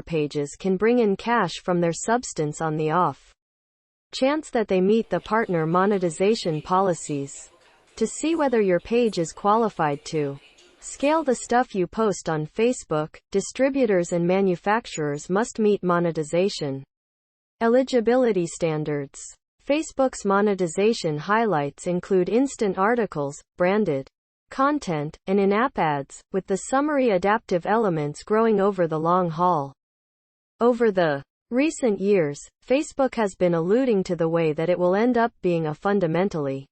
pages can bring in cash from their substance on the off chance that they meet the partner monetization policies. To see whether your page is qualified to scale the stuff you post on Facebook, distributors and manufacturers must meet monetization eligibility standards. Facebook's monetization highlights include instant articles, branded content, and in-app ads, with the summary adaptive elements growing over the long haul. Over the recent years, Facebook has been alluding to the way that it will end up being a fundamentally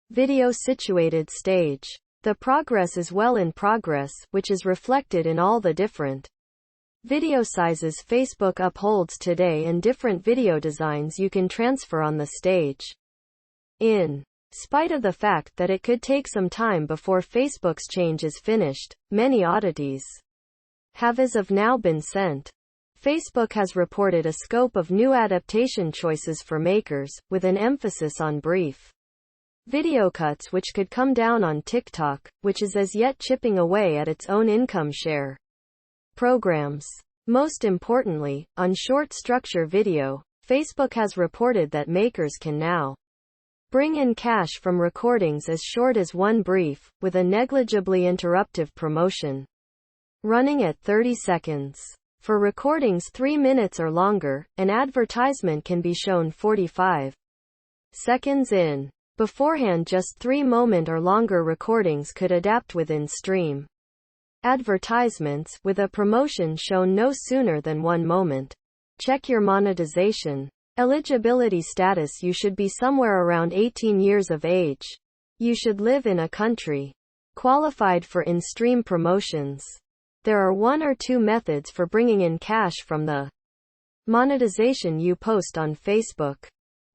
video-situated stage. The progress is well in progress, which is reflected in all the different video sizes Facebook upholds today and different video designs you can transfer on the stage. In spite of the fact that it could take some time before Facebook's change is finished, many oddities have as of now been sent. Facebook has reported a scope of new adaptation choices for makers, with an emphasis on brief video cuts which could come down on TikTok, which is as yet chipping away at its own income share programs. Most importantly, on short structure video, Facebook has reported that makers can now bring in cash from recordings as short as one brief, with a negligibly interruptive promotion running at 30 seconds. For recordings 3 minutes or longer, an advertisement can be shown 45 seconds in. Beforehand, just 3-moment or longer recordings could adapt within stream advertisements, with a promotion shown no sooner than 1 moment. Check your monetization eligibility status. You should be somewhere around 18 years of age. You should live in a country qualified for in-stream promotions. There are 1 or 2 methods for bringing in cash from the monetization you post on Facebook.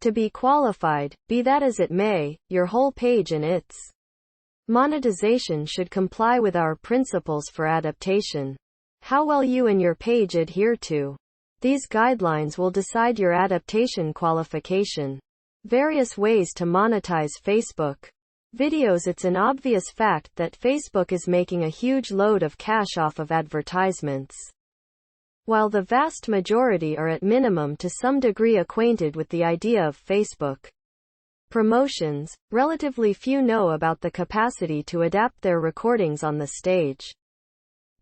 To be qualified, be that as it may, your whole page and its monetization should comply with our principles for adaptation. How well you and your page adhere to these guidelines will decide your adaptation qualification. Various ways to monetize Facebook videos. It's an obvious fact that Facebook is making a huge load of cash off of advertisements. While the vast majority are at minimum to some degree acquainted with the idea of Facebook promotions, relatively few know about the capacity to adapt their recordings on the stage.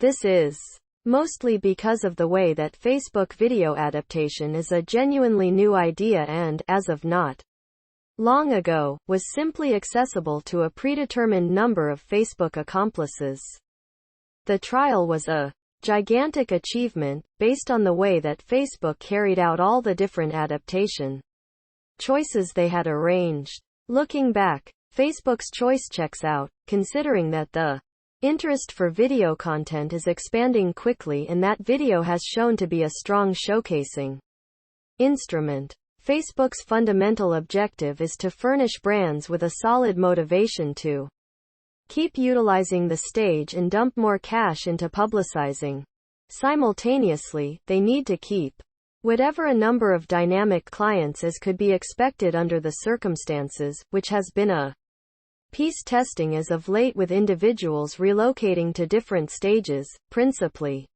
This is mostly because of the way that Facebook video adaptation is a genuinely new idea and, as of not long ago, was simply accessible to a predetermined number of Facebook accomplices. The trial was a gigantic achievement, based on the way that Facebook carried out all the different adaptation choices they had arranged. Looking back, Facebook's choice checks out, considering that the interest for video content is expanding quickly and that video has shown to be a strong showcasing instrument. Facebook's fundamental objective is to furnish brands with a solid motivation to keep utilizing the stage and dump more cash into publicizing. Simultaneously, they need to keep whatever a number of dynamic clients as could be expected under the circumstances, which has been a piece testing as of late, with individuals relocating to different stages, principally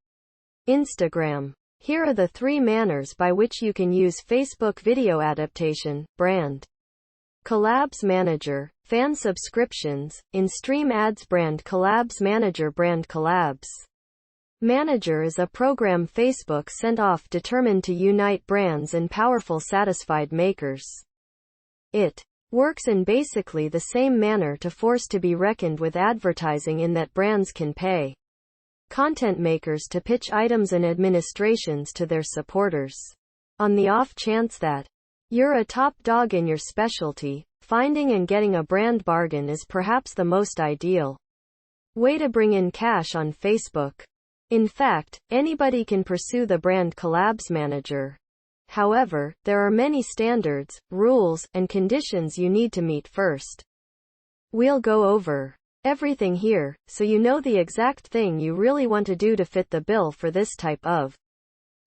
Instagram. Here are the 3 manners by which you can use Facebook video adaptation: brand collabs manager, fan subscriptions, in-stream ads. Brand collabs manager. Brand collabs manager is a program Facebook sent off determined to unite brands and powerful satisfied makers. It works in basically the same manner to force to be reckoned with advertising, in that brands can pay content makers to pitch items and administrations to their supporters. On the off chance that you're a top dog in your specialty, finding and getting a brand bargain is perhaps the most ideal way to bring in cash on Facebook. In fact, anybody can pursue the brand collabs manager. However, there are many standards, rules, and conditions you need to meet first. We'll go over everything here, so you know the exact thing you really want to do to fit the bill for this type of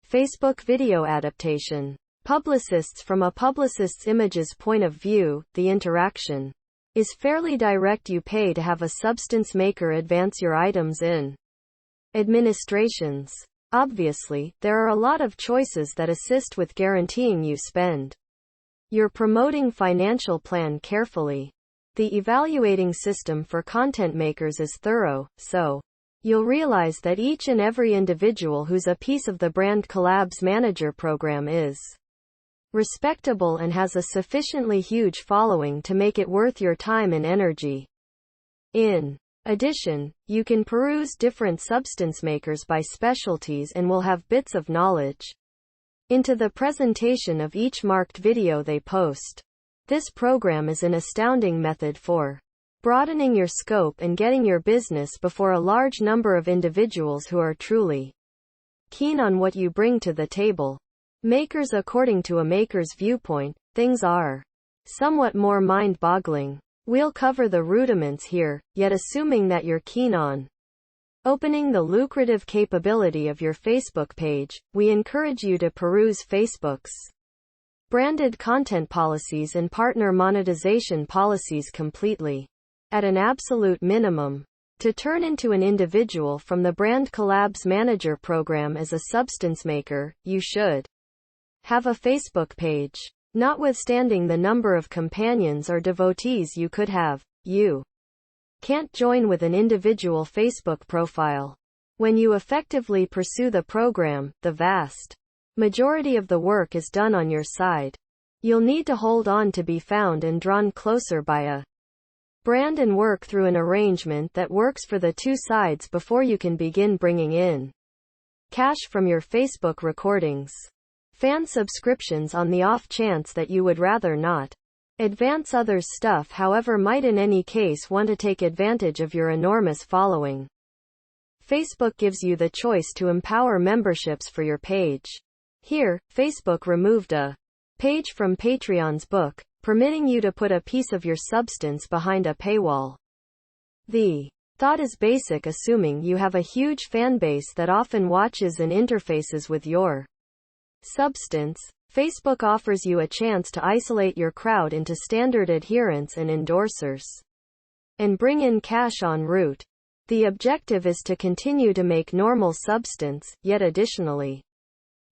Facebook video adaptation. Publicists. From a publicist's image's point of view, the interaction is fairly direct. You pay to have a substance maker advance your items in administrations. Obviously, there are a lot of choices that assist with guaranteeing you spend your promoting financial plan carefully. The evaluating system for content makers is thorough, so you'll realize that each and every individual who's a piece of the Brand Collabs Manager program is respectable and has a sufficiently huge following to make it worth your time and energy. In addition, you can peruse different substance makers by specialties and will have bits of knowledge into the presentation of each marked video they post. This program is an astounding method for broadening your scope and getting your business before a large number of individuals who are truly keen on what you bring to the table. Makers. According to a maker's viewpoint, things are somewhat more mind-boggling. We'll cover the rudiments here, yet assuming that you're keen on opening the lucrative capability of your Facebook page, we encourage you to peruse Facebook's branded content policies and partner monetization policies completely. At an absolute minimum, to turn into an individual from the Brand Collabs Manager program as a substance maker, you should have a Facebook page. Notwithstanding the number of companions or devotees you could have, you can't join with an individual Facebook profile. When you effectively pursue the program, the vast majority of the work is done on your side. You'll need to hold on to be found and drawn closer by a brand and work through an arrangement that works for the two sides before you can begin bringing in cash from your Facebook recordings. Fan subscriptions on the off chance that you would rather not advance others' stuff, however, might in any case want to take advantage of your enormous following. Facebook gives you the choice to empower memberships for your page. Here, Facebook removed a page from Patreon's book, permitting you to put a piece of your substance behind a paywall. The thought is basic, assuming you have a huge fan base that often watches and interfaces with your substance. Facebook offers you a chance to isolate your crowd into standard adherents and endorsers and bring in cash en route. The objective is to continue to make normal substance, yet additionally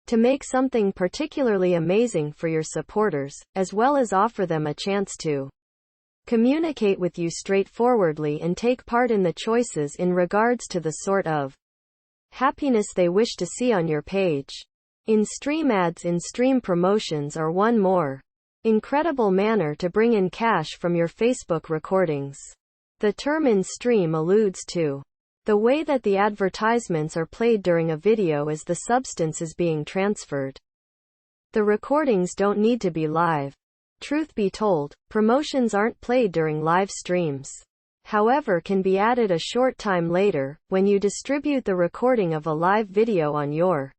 to make something particularly amazing for your supporters, as well as offer them a chance to communicate with you straightforwardly and take part in the choices in regards to the sort of happiness they wish to see on your page. In-stream ads, in-stream promotions are one more incredible manner to bring in cash from your Facebook recordings. The term in-stream alludes to the way that the advertisements are played during a video as the substance is being transferred. The recordings don't need to be live. Truth be told, promotions aren't played during live streams. However, can be added a short time later, when you distribute the recording of a live video on your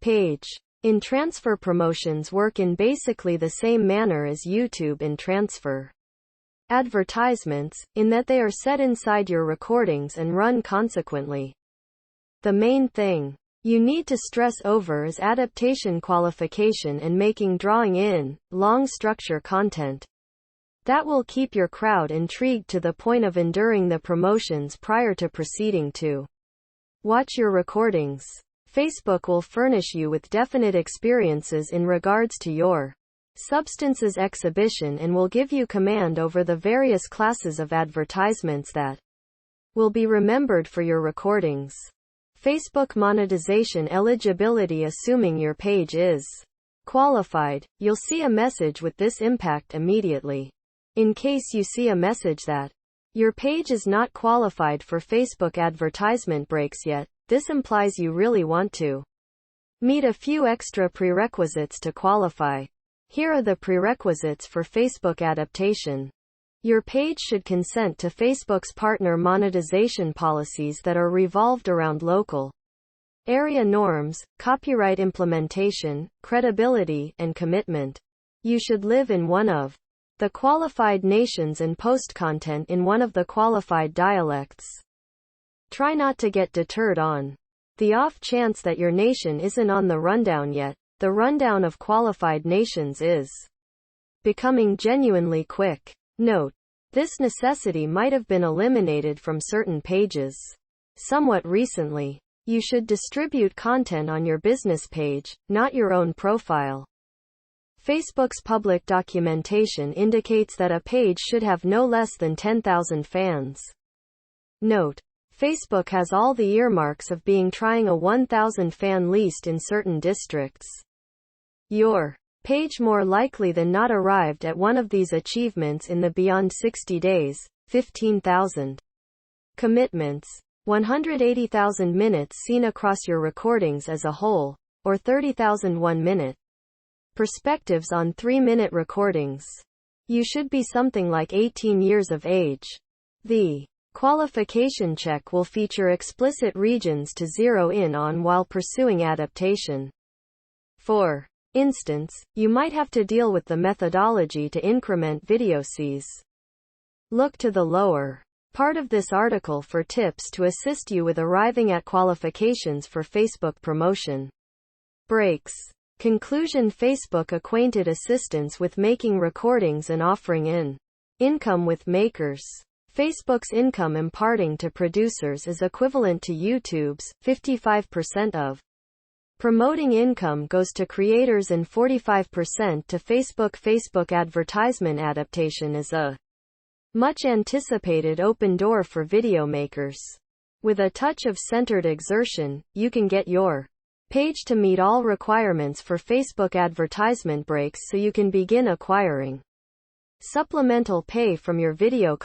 page. In-transfer promotions work in basically the same manner as YouTube in-transfer advertisements, in that they are set inside your recordings and run consequently. The main thing you need to stress over is adaptation, qualification, and making drawing in long structure content that will keep your crowd intrigued to the point of enduring the promotions prior to proceeding to watch your recordings. Facebook will furnish you with definite experiences in regards to your substance's exhibition and will give you command over the various classes of advertisements that will be remembered for your recordings. Facebook monetization eligibility. Assuming your page is qualified, you'll see a message with this impact immediately. In case you see a message that your page is not qualified for Facebook advertisement breaks yet, this implies you really want to meet a few extra prerequisites to qualify. Here are the prerequisites for Facebook adaptation. Your page should consent to Facebook's partner monetization policies that are revolved around local area norms, copyright implementation, credibility, and commitment. You should live in one of the qualified nations and post content in one of the qualified dialects. Try not to get deterred on the off chance that your nation isn't on the rundown yet. The rundown of qualified nations is becoming genuinely quick. Note: this necessity might have been eliminated from certain pages somewhat recently. You should distribute content on your business page, not your own profile. Facebook's public documentation indicates that a page should have no less than 10,000 fans. Note: Facebook has all the earmarks of being trying a 1,000 fan list in certain districts. Your page more likely than not arrived at one of these achievements in the beyond 60 days, 15,000 commitments, 180,000 minutes seen across your recordings as a whole, or 30,000 1-minute perspectives on 3-minute recordings. You should be something like 18 years of age. The qualification check will feature explicit regions to zero in on while pursuing adaptation. For instance, you might have to deal with the methodology to increment video Cs. Look to the lower part of this article for tips to assist you with arriving at qualifications for Facebook promotion breaks. Conclusion: Facebook acquainted assistance with making recordings and offering in income with makers. Facebook's income imparting to producers is equivalent to YouTube's 55% of promoting income goes to creators and 45% to Facebook. Facebook advertisement adaptation is a much anticipated open door for video makers. With a touch of centered exertion, you can get your page to meet all requirements for Facebook advertisement breaks so you can begin acquiring supplemental pay from your video